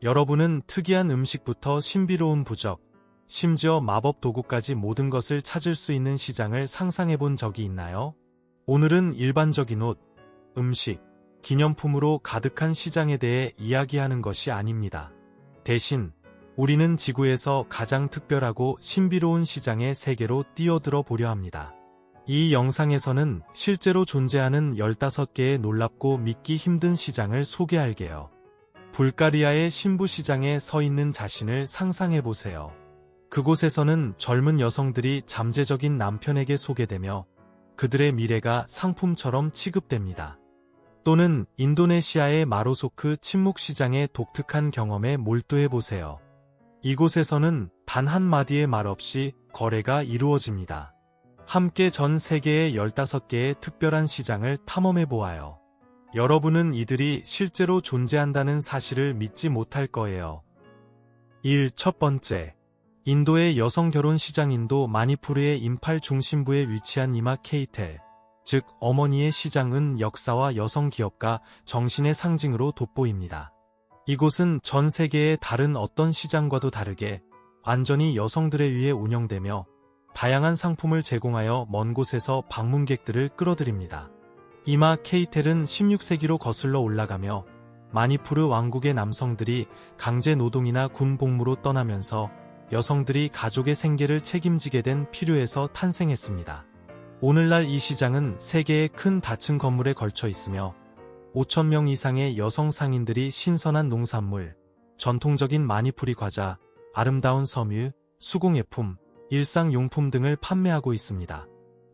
여러분은 특이한 음식부터 신비로운 부적, 심지어 마법 도구까지 모든 것을 찾을 수 있는 시장을 상상해 본 적이 있나요? 오늘은 일반적인 옷, 음식, 기념품으로 가득한 시장에 대해 이야기하는 것이 아닙니다. 대신 우리는 지구에서 가장 특별하고 신비로운 시장의 세계로 뛰어들어 보려 합니다. 이 영상에서는 실제로 존재하는 15개의 놀랍고 믿기 힘든 시장을 소개할게요. 불가리아의 신부시장에 서 있는 자신을 상상해 보세요. 그곳에서는 젊은 여성들이 잠재적인 남편에게 소개되며 그들의 미래가 상품처럼 취급됩니다. 또는 인도네시아의 마로소크 침묵시장의 독특한 경험에 몰두해 보세요. 이곳에서는 단 한마디의 말 없이 거래가 이루어집니다. 함께 전 세계의 15개의 특별한 시장을 탐험해 보아요. 여러분은 이들이 실제로 존재한다는 사실을 믿지 못할 거예요. 1. 첫 번째. 인도의 여성 결혼 시장. 인도 마니푸르의 임팔 중심부에 위치한 이마 케이텔, 즉 어머니의 시장은 역사와 여성 기업가 정신의 상징으로 돋보입니다. 이곳은 전 세계의 다른 어떤 시장과도 다르게 완전히 여성들에 의해 운영되며 다양한 상품을 제공하여 먼 곳에서 방문객들을 끌어들입니다. 이마 케이텔은 16세기로 거슬러 올라가며 마니푸르 왕국의 남성들이 강제 노동이나 군 복무로 떠나면서 여성들이 가족의 생계를 책임지게 된 필요에서 탄생했습니다. 오늘날 이 시장은 3개의 큰 다층 건물에 걸쳐 있으며 5,000명 이상의 여성 상인들이 신선한 농산물, 전통적인 마니푸리 과자, 아름다운 섬유, 수공예품, 일상용품 등을 판매하고 있습니다.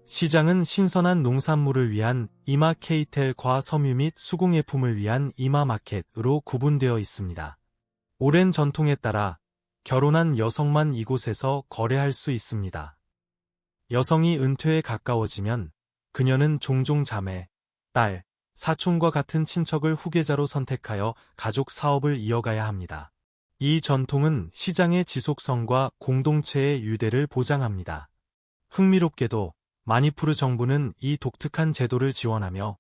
시장은 신선한 농산물을 위한 이마 케이텔 과 섬유 및 수공예품을 위한 이마 마켓으로 구분되어 있습니다. 오랜 전통에 따라 결혼한 여성만 이곳에서 거래할 수 있습니다. 여성이 은퇴에 가까워지면 그녀는 종종 자매, 딸, 사촌과 같은 친척을 후계자로 선택하여 가족 사업을 이어가야 합니다. 이 전통은 시장의 지속성과 공동체의 유대를 보장합니다. 흥미롭게도 마니푸르 정부는 이 독특한 제도를 지원하며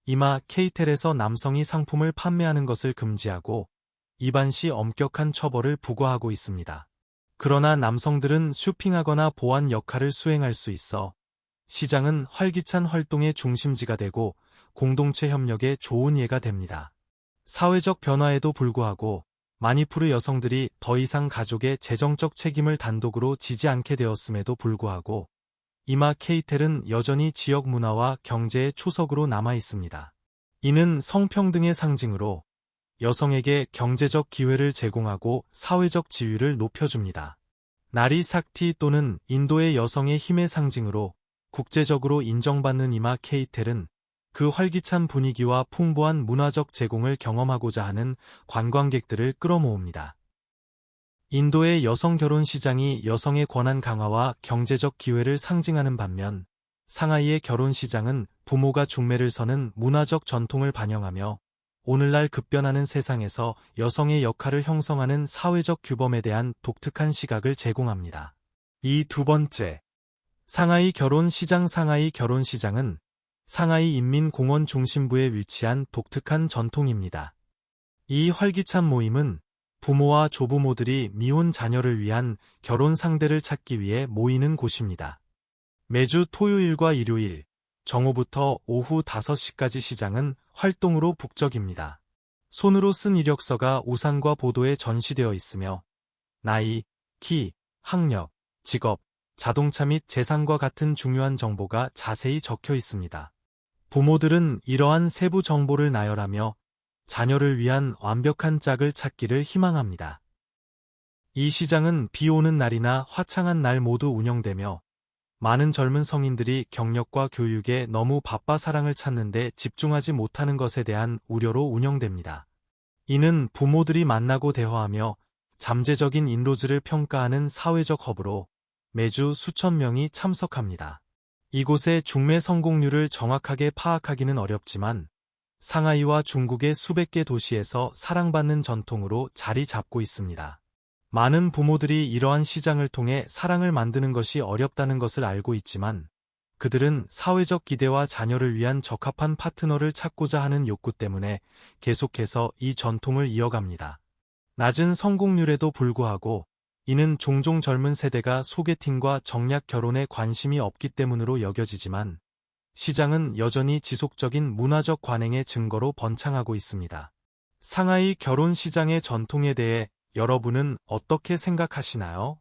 이마 케이텔에서 남성이 상품을 판매하는 것을 금지하고 위반 시 엄격한 처벌을 부과하고 있습니다. 그러나 남성들은 쇼핑하거나 보안 역할을 수행할 수 있어 시장은 활기찬 활동의 중심지가 되고 공동체 협력에 좋은 예가 됩니다. 사회적 변화에도 불구하고 마니푸르 여성들이 더 이상 가족의 재정적 책임을 단독으로 지지 않게 되었음에도 불구하고 이마 케이텔은 여전히 지역 문화와 경제의 초석으로 남아 있습니다. 이는 성평등의 상징으로 여성에게 경제적 기회를 제공하고 사회적 지위를 높여줍니다. 나리 삭티 또는 인도의 여성의 힘의 상징으로 국제적으로 인정받는 이마 케이텔은 그 활기찬 분위기와 풍부한 문화적 제공을 경험하고자 하는 관광객들을 끌어모읍니다. 인도의 여성 결혼 시장이 여성의 권한 강화와 경제적 기회를 상징하는 반면 상하이의 결혼 시장은 부모가 중매를 서는 문화적 전통을 반영하며 오늘날 급변하는 세상에서 여성의 역할을 형성하는 사회적 규범에 대한 독특한 시각을 제공합니다. 이 두 번째. 상하이 결혼 시장. 상하이 결혼 시장은 상하이 인민공원 중심부에 위치한 독특한 전통입니다. 이 활기찬 모임은 부모와 조부모들이 미혼 자녀를 위한 결혼 상대를 찾기 위해 모이는 곳입니다. 매주 토요일과 일요일, 정오부터 오후 5시까지 시장은 활동으로 북적입니다. 손으로 쓴 이력서가 우산과 보도에 전시되어 있으며 나이, 키, 학력, 직업, 자동차 및 재산과 같은 중요한 정보가 자세히 적혀 있습니다. 부모들은 이러한 세부 정보를 나열하며 자녀를 위한 완벽한 짝을 찾기를 희망합니다. 이 시장은 비 오는 날이나 화창한 날 모두 운영되며 많은 젊은 성인들이 경력과 교육에 너무 바빠 사랑을 찾는 데 집중하지 못하는 것에 대한 우려로 운영됩니다. 이는 부모들이 만나고 대화하며 잠재적인 인로즈를 평가하는 사회적 허브로 매주 수천 명이 참석합니다. 이곳의 중매 성공률을 정확하게 파악하기는 어렵지만 상하이와 중국의 수백 개 도시에서 사랑받는 전통으로 자리 잡고 있습니다. 많은 부모들이 이러한 시장을 통해 사랑을 만드는 것이 어렵다는 것을 알고 있지만 그들은 사회적 기대와 자녀를 위한 적합한 파트너를 찾고자 하는 욕구 때문에 계속해서 이 전통을 이어갑니다. 낮은 성공률에도 불구하고 이는 종종 젊은 세대가 소개팅과 정략 결혼에 관심이 없기 때문으로 여겨지지만 시장은 여전히 지속적인 문화적 관행의 증거로 번창하고 있습니다. 상하이 결혼 시장의 전통에 대해 여러분은 어떻게 생각하시나요?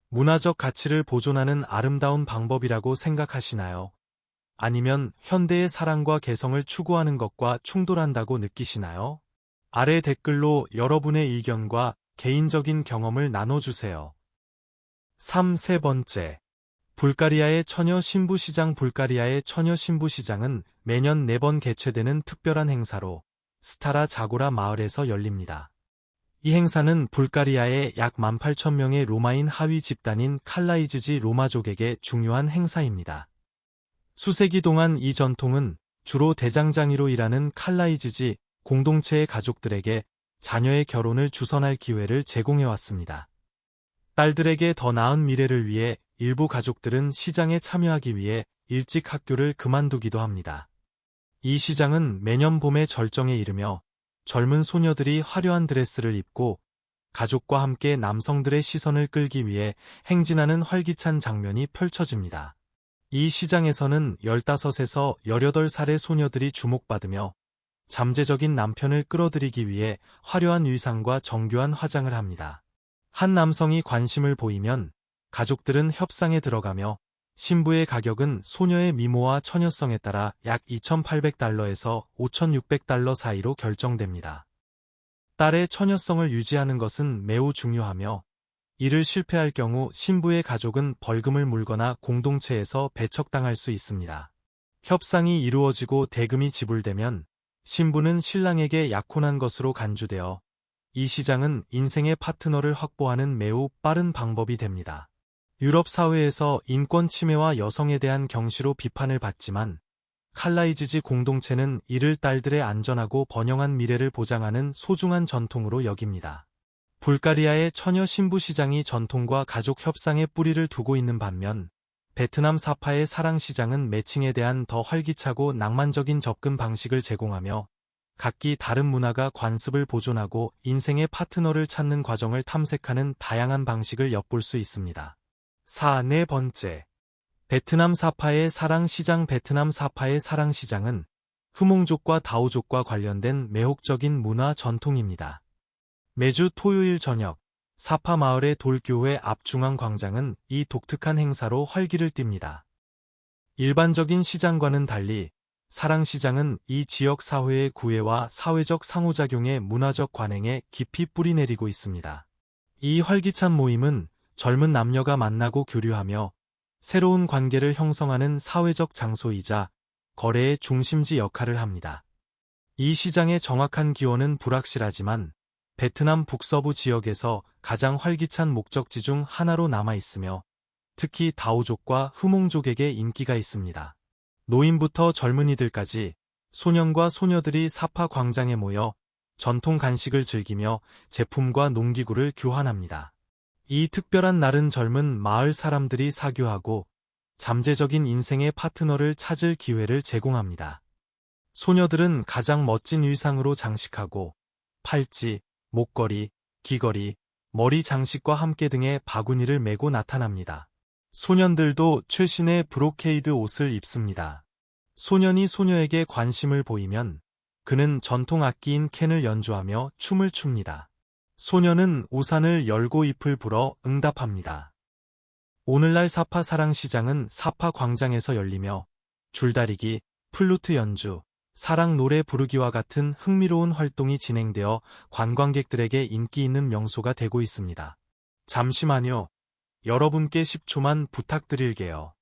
문화적 가치를 보존하는 아름다운 방법이라고 생각하시나요? 아니면 현대의 사랑과 개성을 추구하는 것과 충돌한다고 느끼시나요? 아래 댓글로 여러분의 의견과 개인적인 경험을 나눠주세요. 세 번째. 불가리아의 처녀 신부시장. 불가리아의 처녀 신부시장은 매년 4번 개최되는 특별한 행사로 스타라 자고라 마을에서 열립니다. 이 행사는 불가리아의 약 18,000명의 로마인 하위 집단인 칼라이즈지 로마족에게 중요한 행사입니다. 수세기 동안 이 전통은 주로 대장장이로 일하는 칼라이즈지 공동체의 가족들에게 자녀의 결혼을 주선할 기회를 제공해왔습니다. 딸들에게 더 나은 미래를 위해 일부 가족들은 시장에 참여하기 위해 일찍 학교를 그만두기도 합니다. 이 시장은 매년 봄의 절정에 이르며 젊은 소녀들이 화려한 드레스를 입고 가족과 함께 남성들의 시선을 끌기 위해 행진하는 활기찬 장면이 펼쳐집니다. 이 시장에서는 15에서 18살의 소녀들이 주목받으며 잠재적인 남편을 끌어들이기 위해 화려한 의상과 정교한 화장을 합니다. 한 남성이 관심을 보이면 가족들은 협상에 들어가며 신부의 가격은 소녀의 미모와 처녀성에 따라 약 2,800달러에서 5,600달러 사이로 결정됩니다. 딸의 처녀성을 유지하는 것은 매우 중요하며 이를 실패할 경우 신부의 가족은 벌금을 물거나 공동체에서 배척당할 수 있습니다. 협상이 이루어지고 대금이 지불되면 신부는 신랑에게 약혼한 것으로 간주되어 이 시장은 인생의 파트너를 확보하는 매우 빠른 방법이 됩니다. 유럽 사회에서 인권 침해와 여성에 대한 경시로 비판을 받지만 칼라이즈지 공동체는 이를 딸들의 안전하고 번영한 미래를 보장하는 소중한 전통으로 여깁니다. 불가리아의 처녀 신부 시장이 전통과 가족 협상에 뿌리를 두고 있는 반면 베트남 사파의 사랑 시장은 매칭에 대한 더 활기차고 낭만적인 접근 방식을 제공하며 각기 다른 문화가 관습을 보존하고 인생의 파트너를 찾는 과정을 탐색하는 다양한 방식을 엿볼 수 있습니다. 네 번째. 베트남 사파의 사랑 시장. 베트남 사파의 사랑 시장은 흐몽족과 다오족과 관련된 매혹적인 문화 전통입니다. 매주 토요일 저녁 사파 마을의 돌교회 앞 중앙 광장은 이 독특한 행사로 활기를 띱니다. 일반적인 시장과는 달리 사랑시장은 이 지역 사회의 구애와 사회적 상호작용의 문화적 관행에 깊이 뿌리내리고 있습니다. 이 활기찬 모임은 젊은 남녀가 만나고 교류하며 새로운 관계를 형성하는 사회적 장소이자 거래의 중심지 역할을 합니다. 이 시장의 정확한 기원은 불확실하지만 베트남 북서부 지역에서 가장 활기찬 목적지 중 하나로 남아 있으며 특히 다오족과 흐몽족에게 인기가 있습니다. 노인부터 젊은이들까지 소년과 소녀들이 사파 광장에 모여 전통 간식을 즐기며 제품과 농기구를 교환합니다. 이 특별한 날은 젊은 마을 사람들이 사교하고 잠재적인 인생의 파트너를 찾을 기회를 제공합니다. 소녀들은 가장 멋진 의상으로 장식하고 팔찌, 목걸이, 귀걸이, 머리 장식과 함께 등의 바구니를 메고 나타납니다. 소년들도 최신의 브로케이드 옷을 입습니다. 소년이 소녀에게 관심을 보이면 그는 전통 악기인 캔을 연주하며 춤을 춥니다. 소녀는 우산을 열고 잎을 불어 응답합니다. 오늘날 사파 사랑시장은 사파 광장에서 열리며 줄다리기, 플루트 연주, 사랑 노래 부르기와 같은 흥미로운 활동이 진행되어 관광객들에게 인기 있는 명소가 되고 있습니다. 잠시만요. 여러분께 10초만 부탁드릴게요.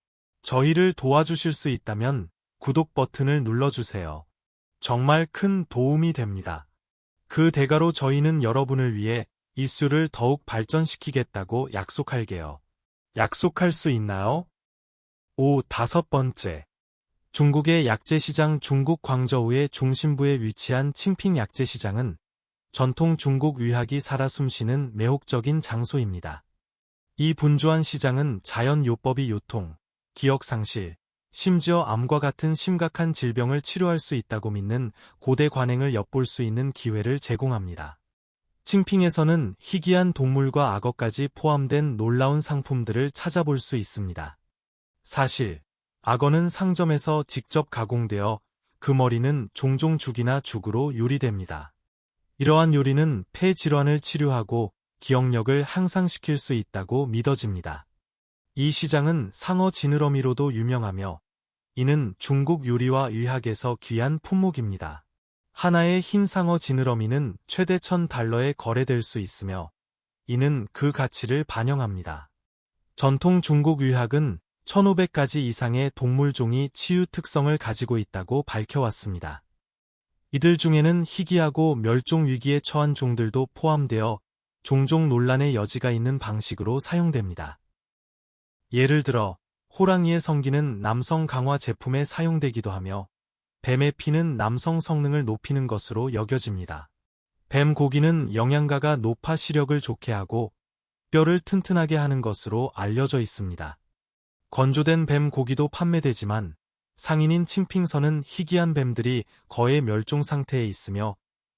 저희를 도와주실 수 있다면 구독 버튼을 눌러주세요. 정말 큰 도움이 됩니다. 그 대가로 저희는 여러분을 위해 이슈를 더욱 발전시키겠다고 약속할게요. 약속할 수 있나요? 5번째. 중국의 약재시장. 중국 광저우의 중심부에 위치한 칭핑 약재시장은 전통 중국 의학이 살아 숨쉬는 매혹적인 장소입니다. 이 분주한 시장은 자연 요법이 요통, 기억 상실, 심지어 암과 같은 심각한 질병을 치료할 수 있다고 믿는 고대 관행을 엿볼 수 있는 기회를 제공합니다. 칭핑에서는 희귀한 동물과 악어까지 포함된 놀라운 상품들을 찾아볼 수 있습니다. 사실, 악어는 상점에서 직접 가공되어 그 머리는 종종 죽이나 죽으로 요리됩니다. 이러한 요리는 폐 질환을 치료하고 기억력을 향상시킬 수 있다고 믿어집니다. 이 시장은 상어 지느러미로도 유명하며 이는 중국 요리와 의학에서 귀한 품목입니다. 하나의 흰 상어 지느러미는 최대 $1,000에 거래될 수 있으며 이는 그 가치를 반영합니다. 전통 중국 의학은 1,500가지 이상의 동물종이 치유 특성을 가지고 있다고 밝혀왔습니다. 이들 중에는 희귀하고 멸종 위기에 처한 종들도 포함되어 종종 논란의 여지가 있는 방식으로 사용됩니다. 예를 들어 호랑이의 성기는 남성 강화 제품에 사용되기도 하며 뱀의 피는 남성 성능을 높이는 것으로 여겨집니다. 뱀 고기는 영양가가 높아 시력을 좋게 하고 뼈를 튼튼하게 하는 것으로 알려져 있습니다. 건조된 뱀 고기도 판매되지만 상인인 칭핑선은 희귀한 뱀들이 거의 멸종 상태에 있으며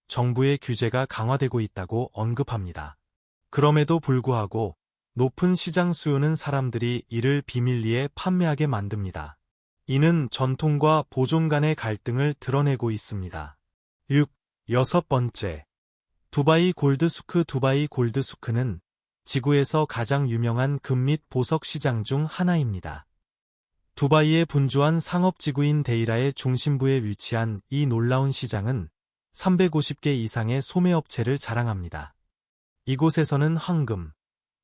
정부의 규제가 강화되고 있다고 언급합니다. 그럼에도 불구하고 높은 시장 수요는 사람들이 이를 비밀리에 판매하게 만듭니다. 이는 전통과 보존 간의 갈등을 드러내고 있습니다. 6. 두바이 골드수크. 두바이 골드수크는 지구에서 가장 유명한 금 및 보석 시장 중 하나입니다. 두바이의 분주한 상업지구인 데이라의 중심부에 위치한 이 놀라운 시장은 350개 이상의 소매업체를 자랑합니다. 이곳에서는 황금,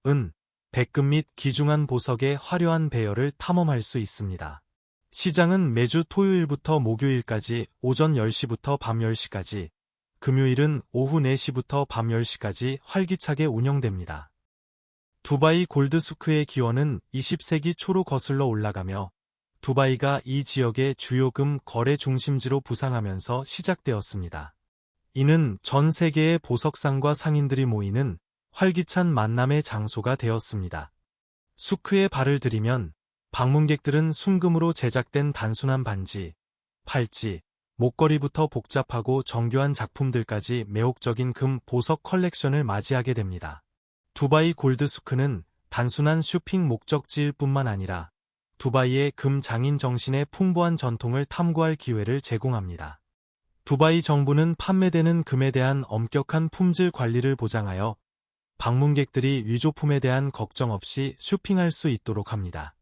은, 백금 및 귀중한 보석의 화려한 배열을 탐험할 수 있습니다. 시장은 매주 토요일부터 목요일까지 오전 10시부터 밤 10시까지, 금요일은 오후 4시부터 밤 10시까지 활기차게 운영됩니다. 두바이 골드수크의 기원은 20세기 초로 거슬러 올라가며 두바이가 이 지역의 주요 금 거래 중심지로 부상하면서 시작되었습니다. 이는 전 세계의 보석상과 상인들이 모이는 활기찬 만남의 장소가 되었습니다. 수크에 발을 들이면 방문객들은 순금으로 제작된 단순한 반지, 팔찌, 목걸이부터 복잡하고 정교한 작품들까지 매혹적인 금 보석 컬렉션을 맞이하게 됩니다. 두바이 골드수크는 단순한 쇼핑 목적지일 뿐만 아니라 두바이의 금 장인 정신의 풍부한 전통을 탐구할 기회를 제공합니다. 두바이 정부는 판매되는 금에 대한 엄격한 품질 관리를 보장하여 방문객들이 위조품에 대한 걱정 없이 쇼핑할 수 있도록 합니다.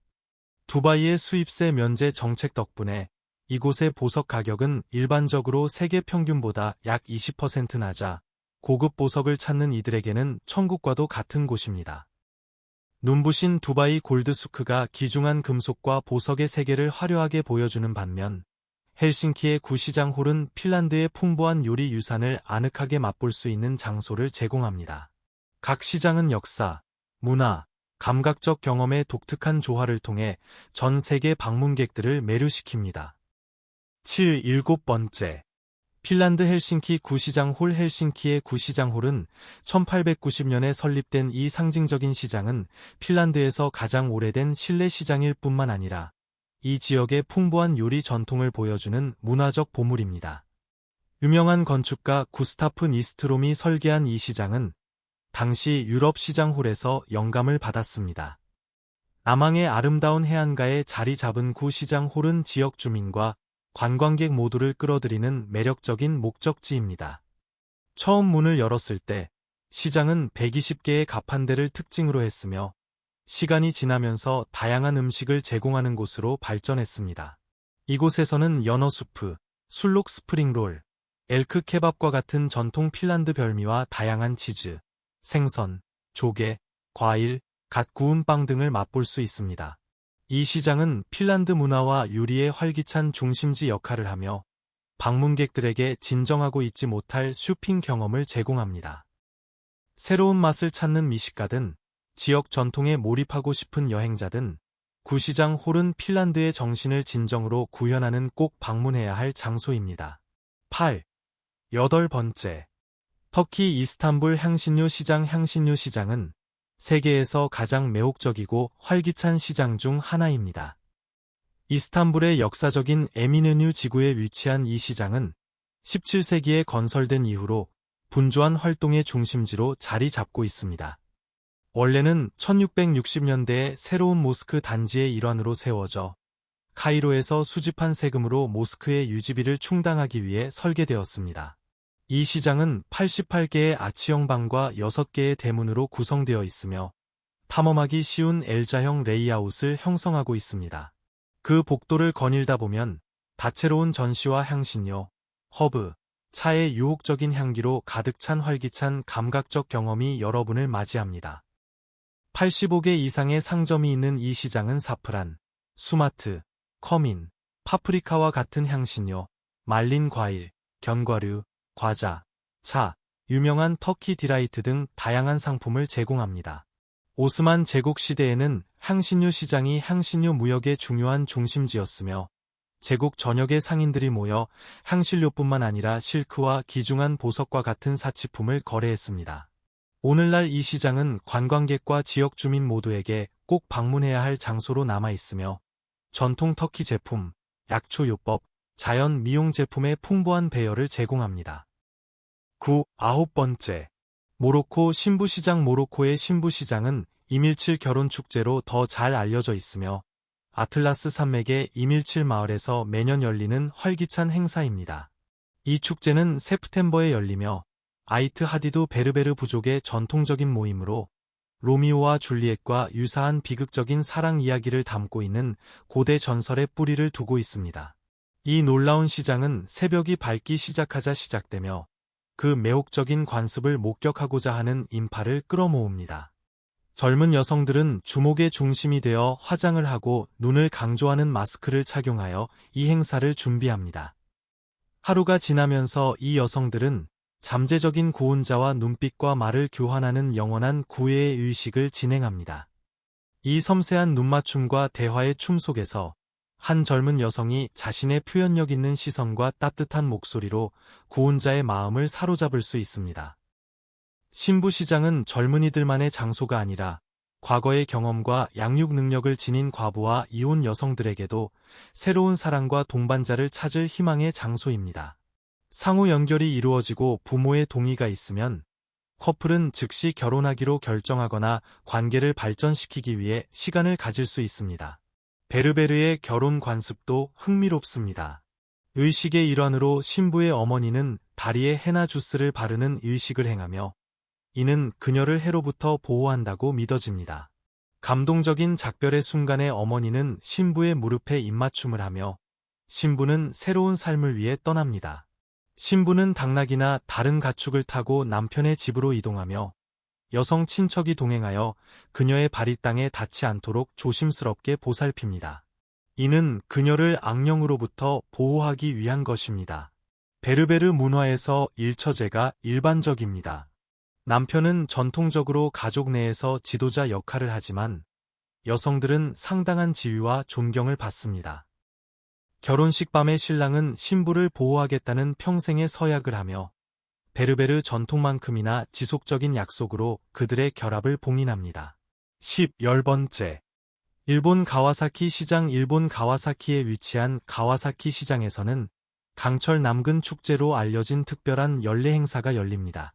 두바이의 수입세 면제 정책 덕분에 이곳의 보석 가격은 일반적으로 세계 평균보다 약 20% 낮아 고급 보석을 찾는 이들에게는 천국과도 같은 곳입니다. 눈부신 두바이 골드수크가 귀중한 금속과 보석의 세계를 화려하게 보여주는 반면 헬싱키의 구시장 홀은 핀란드의 풍부한 요리 유산을 아늑하게 맛볼 수 있는 장소를 제공합니다. 각 시장은 역사, 문화, 감각적 경험의 독특한 조화를 통해 전 세계 방문객들을 매료시킵니다. 7. 핀란드 헬싱키 구시장 홀. 헬싱키의 구시장 홀은 1890년에 설립된 이 상징적인 시장은 핀란드에서 가장 오래된 실내 시장일 뿐만 아니라 이 지역의 풍부한 요리 전통을 보여주는 문화적 보물입니다. 유명한 건축가 구스타프 니스트롬이 설계한 이 시장은 당시 유럽 시장 홀에서 영감을 받았습니다. 남항의 아름다운 해안가에 자리 잡은 구시장 홀은 지역 주민과 관광객 모두를 끌어들이는 매력적인 목적지입니다. 처음 문을 열었을 때 시장은 120개의 가판대를 특징으로 했으며 시간이 지나면서 다양한 음식을 제공하는 곳으로 발전했습니다. 이곳에서는 연어 수프, 술록 스프링롤, 엘크 케밥과 같은 전통 핀란드 별미와 다양한 치즈, 생선, 조개, 과일, 갓 구운 빵 등을 맛볼 수 있습니다. 이 시장은 핀란드 문화와 요리의 활기찬 중심지 역할을 하며 방문객들에게 진정하고 잊지 못할 쇼핑 경험을 제공합니다. 새로운 맛을 찾는 미식가든 지역 전통에 몰입하고 싶은 여행자든 구시장 홀은 핀란드의 정신을 진정으로 구현하는 꼭 방문해야 할 장소입니다. 8. 터키 이스탄불 향신료 시장. 향신료 시장은 세계에서 가장 매혹적이고 활기찬 시장 중 하나입니다. 이스탄불의 역사적인 에미네뉴 지구에 위치한 이 시장은 17세기에 건설된 이후로 분주한 활동의 중심지로 자리 잡고 있습니다. 원래는 1660년대에 새로운 모스크 단지의 일환으로 세워져 카이로에서 수집한 세금으로 모스크의 유지비를 충당하기 위해 설계되었습니다. 이 시장은 88개의 아치형 방과 6개의 대문으로 구성되어 있으며 탐험하기 쉬운 L자형 레이아웃을 형성하고 있습니다. 그 복도를 거닐다 보면 다채로운 전시와 향신료, 허브, 차의 유혹적인 향기로 가득 찬 활기찬 감각적 경험이 여러분을 맞이합니다. 85개 이상의 상점이 있는 이 시장은 사프란, 수마트, 커민, 파프리카와 같은 향신료, 말린 과일, 견과류, 과자, 차, 유명한 터키 디라이트 등 다양한 상품을 제공합니다. 오스만 제국 시대에는 향신료 시장이 향신료 무역의 중요한 중심지였으며 제국 전역의 상인들이 모여 향신료뿐만 아니라 실크와 귀중한 보석과 같은 사치품을 거래했습니다. 오늘날 이 시장은 관광객과 지역 주민 모두에게 꼭 방문해야 할 장소로 남아있으며 전통 터키 제품, 약초 요법, 자연 미용 제품의 풍부한 배열을 제공합니다. 9번째. 모로코 신부시장. 모로코의 신부시장은 이밀칠 결혼축제로 더 잘 알려져 있으며 아틀라스 산맥의 이밀칠 마을에서 매년 열리는 활기찬 행사입니다. 이 축제는 세프템버에 열리며 아이트 하디두 베르베르 부족의 전통적인 모임으로 로미오와 줄리엣과 유사한 비극적인 사랑 이야기를 담고 있는 고대 전설의 뿌리를 두고 있습니다. 이 놀라운 시장은 새벽이 밝기 시작하자 시작되며 그 매혹적인 관습을 목격하고자 하는 인파를 끌어모읍니다. 젊은 여성들은 주목의 중심이 되어 화장을 하고 눈을 강조하는 마스크를 착용하여 이 행사를 준비합니다. 하루가 지나면서 이 여성들은 잠재적인 고운자와 눈빛과 말을 교환하는 영원한 구애의 의식을 진행합니다. 이 섬세한 눈맞춤과 대화의 춤 속에서 한 젊은 여성이 자신의 표현력 있는 시선과 따뜻한 목소리로 고운자의 마음을 사로잡을 수 있습니다. 신부시장은 젊은이들만의 장소가 아니라 과거의 경험과 양육 능력을 지닌 과부와 이혼 여성들에게도 새로운 사랑과 동반자를 찾을 희망의 장소입니다. 상호 연결이 이루어지고 부모의 동의가 있으면 커플은 즉시 결혼하기로 결정하거나 관계를 발전시키기 위해 시간을 가질 수 있습니다. 베르베르의 결혼 관습도 흥미롭습니다. 의식의 일환으로 신부의 어머니는 다리에 헤나 주스를 바르는 의식을 행하며 이는 그녀를 해로부터 보호한다고 믿어집니다. 감동적인 작별의 순간에 어머니는 신부의 무릎에 입맞춤을 하며 신부는 새로운 삶을 위해 떠납니다. 신부는 당나귀나 다른 가축을 타고 남편의 집으로 이동하며 여성 친척이 동행하여 그녀의 발이 땅에 닿지 않도록 조심스럽게 보살핍니다. 이는 그녀를 악령으로부터 보호하기 위한 것입니다. 베르베르 문화에서 일처제가 일반적입니다. 남편은 전통적으로 가족 내에서 지도자 역할을 하지만 여성들은 상당한 지위와 존경을 받습니다. 결혼식 밤에 신랑은 신부를 보호하겠다는 평생의 서약을 하며 베르베르 전통만큼이나 지속적인 약속으로 그들의 결합을 봉인합니다. 10번째. 일본 가와사키 시장. 일본 가와사키에 위치한 가와사키 시장에서는 강철 남근 축제로 알려진 특별한 연례 행사가 열립니다.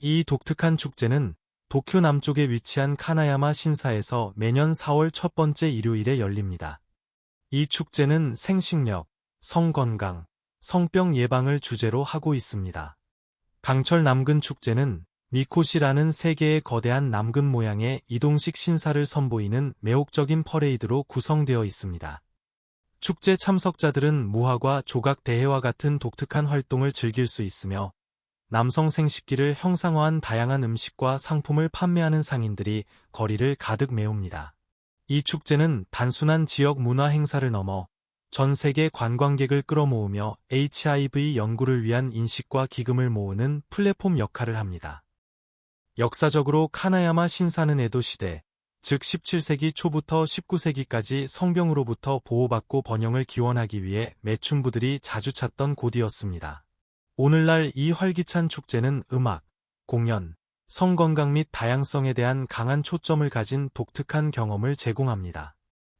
이 독특한 축제는 도쿄 남쪽에 위치한 카나야마 신사에서 매년 4월 첫 번째 일요일에 열립니다. 이 축제는 생식력, 성건강, 성병 예방을 주제로 하고 있습니다. 강철 남근 축제는 미코시라는 세 개의 거대한 남근 모양의 이동식 신사를 선보이는 매혹적인 퍼레이드로 구성되어 있습니다. 축제 참석자들은 무화과 조각 대회와 같은 독특한 활동을 즐길 수 있으며 남성 생식기를 형상화한 다양한 음식과 상품을 판매하는 상인들이 거리를 가득 메웁니다. 이 축제는 단순한 지역 문화 행사를 넘어 전 세계 관광객을 끌어모으며 HIV 연구를 위한 인식과 기금을 모으는 플랫폼 역할을 합니다. 역사적으로 카나야마 신사는 에도 시대, 즉 17세기 초부터 19세기까지 성병으로부터 보호받고 번영을 기원하기 위해 매춘부들이 자주 찾던 곳이었습니다. 오늘날 이 활기찬 축제는 음악, 공연, 성건강 및 다양성에 대한 강한 초점을 가진 독특한 경험을 제공합니다.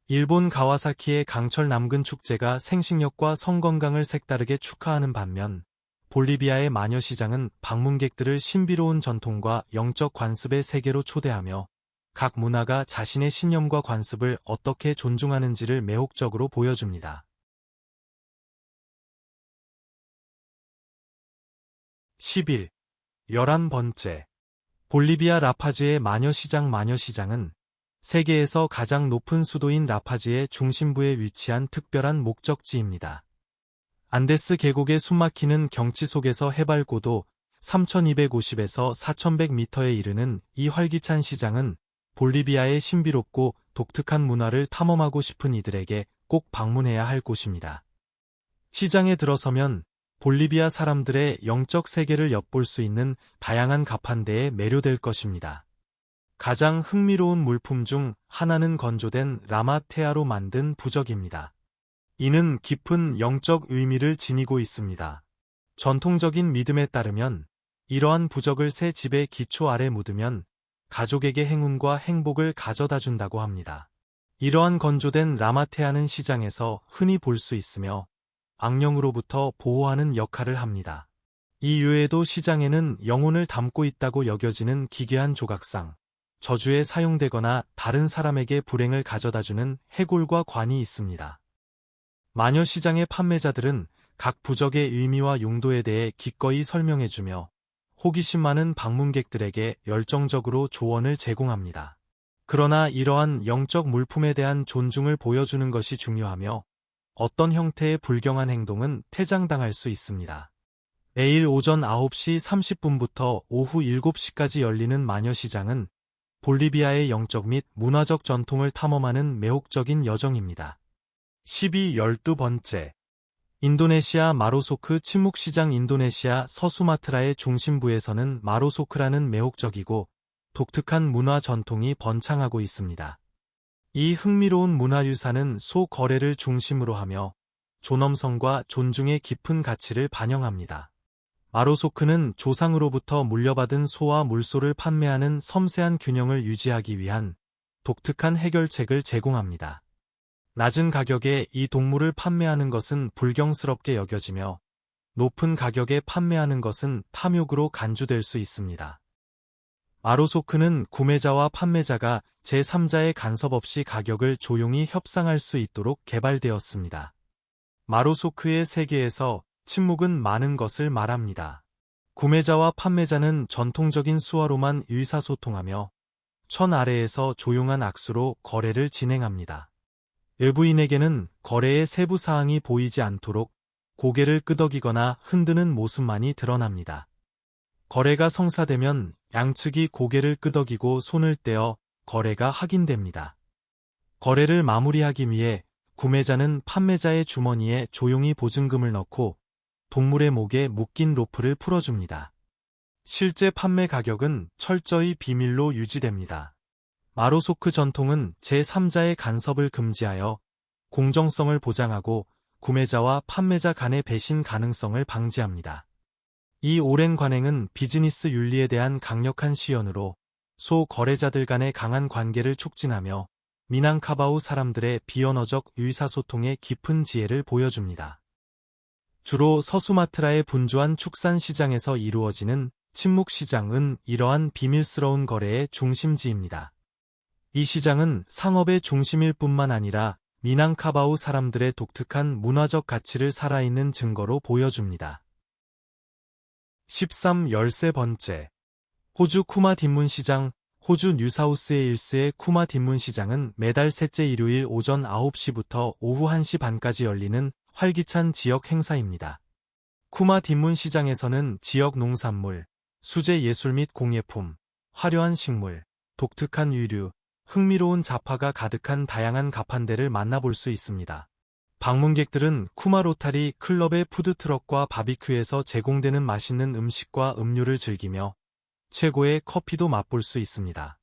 일본 가와사키의 강철 남근 축제가 생식력과 성건강을 색다르게 축하하는 반면 볼리비아의 마녀시장은 방문객들을 신비로운 전통과 영적 관습의 세계로 초대하며 각 문화가 자신의 신념과 관습을 어떻게 존중하는지를 매혹적으로 보여줍니다. 11. 11번째. 볼리비아 라파즈의 마녀시장은 세계에서 가장 높은 수도인 라파즈의 중심부에 위치한 특별한 목적지입니다. 안데스 계곡의 숨막히는 경치 속에서 해발 고도 3250에서 4100m에 이르는 이 활기찬 시장은 볼리비아의 신비롭고 독특한 문화를 탐험하고 싶은 이들에게 꼭 방문해야 할 곳입니다. 시장에 들어서면 볼리비아 사람들의 영적 세계를 엿볼 수 있는 다양한 가판대에 매료될 것입니다. 가장 흥미로운 물품 중 하나는 건조된 라마테아로 만든 부적입니다. 이는 깊은 영적 의미를 지니고 있습니다. 전통적인 믿음에 따르면 이러한 부적을 새 집의 기초 아래 묻으면 가족에게 행운과 행복을 가져다 준다고 합니다. 이러한 건조된 라마테아는 시장에서 흔히 볼 수 있으며 악령으로부터 보호하는 역할을 합니다. 이 외에도 시장에는 영혼을 담고 있다고 여겨지는 기괴한 조각상, 저주에 사용되거나 다른 사람에게 불행을 가져다주는 해골과 관이 있습니다. 마녀시장의 판매자들은 각 부적의 의미와 용도에 대해 기꺼이 설명해주며 호기심 많은 방문객들에게 열정적으로 조언을 제공합니다. 그러나 이러한 영적 물품에 대한 존중을 보여주는 것이 중요하며 어떤 형태의 불경한 행동은 퇴장당할 수 있습니다. 매일 오전 9시 30분부터 오후 7시까지 열리는 마녀시장은 볼리비아의 영적 및 문화적 전통을 탐험하는 매혹적인 여정입니다. 12번째. 인도네시아 마로소크 침묵시장. 인도네시아 서수마트라의 중심부에서는 마로소크라는 매혹적이고 독특한 문화 전통이 번창하고 있습니다. 이 흥미로운 문화유산은 소 거래를 중심으로 하며 존엄성과 존중의 깊은 가치를 반영합니다. 마로소크는 조상으로부터 물려받은 소와 물소를 판매하는 섬세한 균형을 유지하기 위한 독특한 해결책을 제공합니다. 낮은 가격에 이 동물을 판매하는 것은 불경스럽게 여겨지며 높은 가격에 판매하는 것은 탐욕으로 간주될 수 있습니다. 마로소크는 구매자와 판매자가 제3자의 간섭 없이 가격을 조용히 협상할 수 있도록 개발되었습니다. 마로소크의 세계에서 침묵은 많은 것을 말합니다. 구매자와 판매자는 전통적인 수화로만 의사소통하며 천 아래에서 조용한 악수로 거래를 진행합니다. 외부인에게는 거래의 세부 사항이 보이지 않도록 고개를 끄덕이거나 흔드는 모습만이 드러납니다. 거래가 성사되면 양측이 고개를 끄덕이고 손을 떼어 거래가 확인됩니다. 거래를 마무리하기 위해 구매자는 판매자의 주머니에 조용히 보증금을 넣고 동물의 목에 묶인 로프를 풀어줍니다. 실제 판매 가격은 철저히 비밀로 유지됩니다. 마로소크 전통은 제3자의 간섭을 금지하여 공정성을 보장하고 구매자와 판매자 간의 배신 가능성을 방지합니다. 이 오랜 관행은 비즈니스 윤리에 대한 강력한 시연으로 소 거래자들 간의 강한 관계를 촉진하며 미낭카바우 사람들의 비언어적 의사소통의 깊은 지혜를 보여줍니다. 주로 서수마트라의 분주한 축산시장에서 이루어지는 침묵시장은 이러한 비밀스러운 거래의 중심지입니다. 이 시장은 상업의 중심일 뿐만 아니라 미낭카바우 사람들의 독특한 문화적 가치를 살아있는 증거로 보여줍니다. 13번째. 호주 쿠마 뒷문시장. 호주 뉴사우스의 일스의 쿠마 뒷문시장은 매달 셋째 일요일 오전 9시부터 오후 1시 반까지 열리는 활기찬 지역 행사입니다. 쿠마 뒷문시장에서는 지역 농산물, 수제 예술 및 공예품, 화려한 식물, 독특한 유류, 흥미로운 잡화가 가득한 다양한 가판대를 만나볼 수 있습니다. 방문객들은 쿠마 로타리 클럽의 푸드트럭과 바비큐에서 제공되는 맛있는 음식과 음료를 즐기며 최고의 커피도 맛볼 수 있습니다.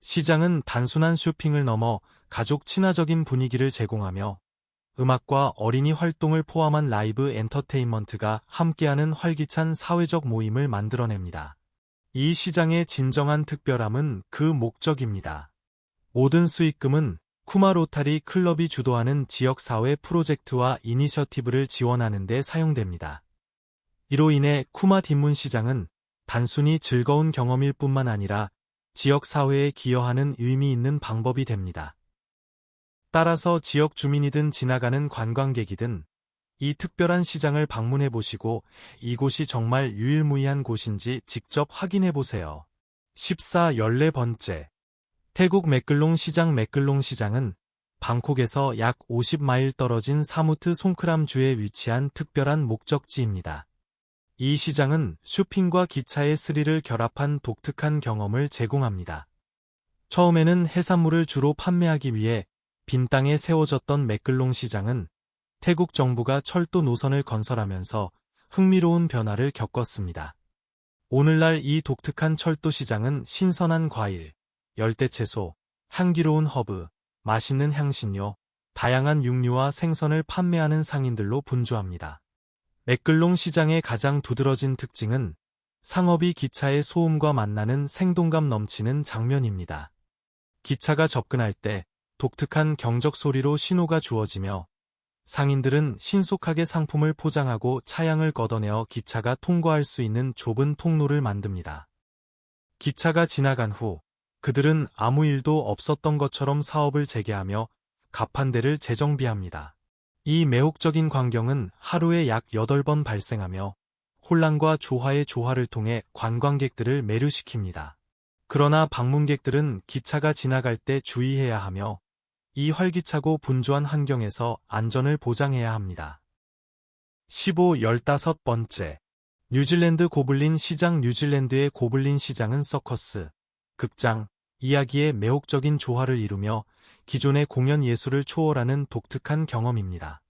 시장은 단순한 쇼핑을 넘어 가족 친화적인 분위기를 제공하며 음악과 어린이 활동을 포함한 라이브 엔터테인먼트가 함께하는 활기찬 사회적 모임을 만들어냅니다. 이 시장의 진정한 특별함은 그 목적입니다. 모든 수익금은 쿠마 로타리 클럽이 주도하는 지역사회 프로젝트와 이니셔티브를 지원하는 데 사용됩니다. 이로 인해 쿠마 뒷문 시장은 단순히 즐거운 경험일 뿐만 아니라 지역 사회에 기여하는 의미 있는 방법이 됩니다. 따라서 지역 주민이든 지나가는 관광객이든 이 특별한 시장을 방문해 보시고 이곳이 정말 유일무이한 곳인지 직접 확인해 보세요. 14번째. 태국 메클롱 시장. 메클롱 시장은 방콕에서 약 50마일 떨어진 사무트 송크람주에 위치한 특별한 목적지입니다. 이 시장은 쇼핑과 기차의 스릴을 결합한 독특한 경험을 제공합니다. 처음에는 해산물을 주로 판매하기 위해 빈 땅에 세워졌던 메클롱 시장은 태국 정부가 철도 노선을 건설하면서 흥미로운 변화를 겪었습니다. 오늘날 이 독특한 철도 시장은 신선한 과일, 열대채소, 향기로운 허브, 맛있는 향신료, 다양한 육류와 생선을 판매하는 상인들로 분주합니다. 메클롱 시장의 가장 두드러진 특징은 상업이 기차의 소음과 만나는 생동감 넘치는 장면입니다. 기차가 접근할 때 독특한 경적 소리로 신호가 주어지며 상인들은 신속하게 상품을 포장하고 차량을 걷어내어 기차가 통과할 수 있는 좁은 통로를 만듭니다. 기차가 지나간 후 그들은 아무 일도 없었던 것처럼 사업을 재개하며 가판대를 재정비합니다. 이 매혹적인 광경은 하루에 약 8번 발생하며 혼란과 조화의 조화를 통해 관광객들을 매료시킵니다. 그러나 방문객들은 기차가 지나갈 때 주의해야 하며 이 활기차고 분주한 환경에서 안전을 보장해야 합니다. 15번째. 뉴질랜드 고블린 시장. 뉴질랜드의 고블린 시장은 서커스, 극장, 이야기의 매혹적인 조화를 이루며 기존의 공연 예술을 초월하는 독특한 경험입니다.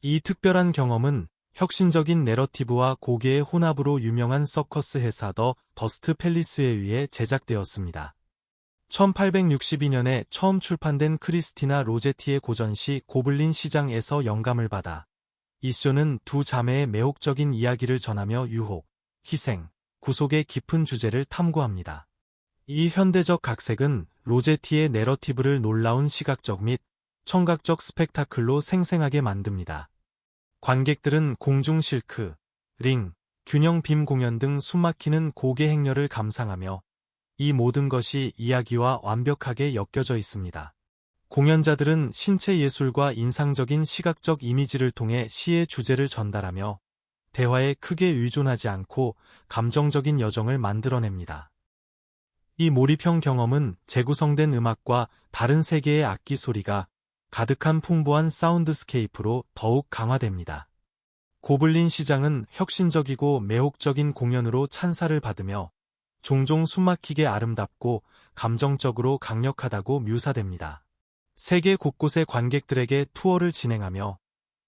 이 특별한 경험은 혁신적인 내러티브와 고개의 혼합으로 유명한 서커스 회사 더 더스트 팰리스에 의해 제작되었습니다. 1862년에 처음 출판된 크리스티나 로제티의 고전시 고블린 시장에서 영감을 받아 이 쇼는 두 자매의 매혹적인 이야기를 전하며 유혹, 희생, 구속의 깊은 주제를 탐구합니다. 이 현대적 각색은 로제티의 내러티브를 놀라운 시각적 및 청각적 스펙타클로 생생하게 만듭니다. 관객들은 공중 실크, 링, 균형 빔 공연 등 숨막히는 고개 행렬을 감상하며 이 모든 것이 이야기와 완벽하게 엮여져 있습니다. 공연자들은 신체 예술과 인상적인 시각적 이미지를 통해 시의 주제를 전달하며 대화에 크게 의존하지 않고 감정적인 여정을 만들어냅니다. 이 몰입형 경험은 재구성된 음악과 다른 세계의 악기 소리가 가득한 풍부한 사운드스케이프로 더욱 강화됩니다. 고블린 시장은 혁신적이고 매혹적인 공연으로 찬사를 받으며 종종 숨막히게 아름답고 감정적으로 강력하다고 묘사됩니다. 세계 곳곳의 관객들에게 투어를 진행하며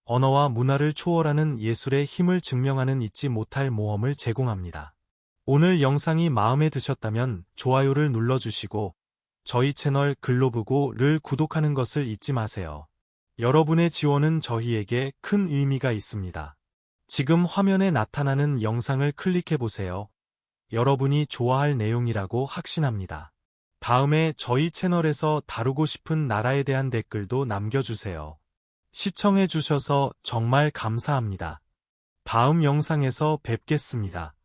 언어와 문화를 초월하는 예술의 힘을 증명하는 잊지 못할 모험을 제공합니다. 오늘 영상이 마음에 드셨다면 좋아요를 눌러주시고 저희 채널 글로브고를 구독하는 것을 잊지 마세요. 여러분의 지원은 저희에게 큰 의미가 있습니다. 지금 화면에 나타나는 영상을 클릭해보세요. 여러분이 좋아할 내용이라고 확신합니다. 다음에 저희 채널에서 다루고 싶은 나라에 대한 댓글도 남겨주세요. 시청해주셔서 정말 감사합니다. 다음 영상에서 뵙겠습니다.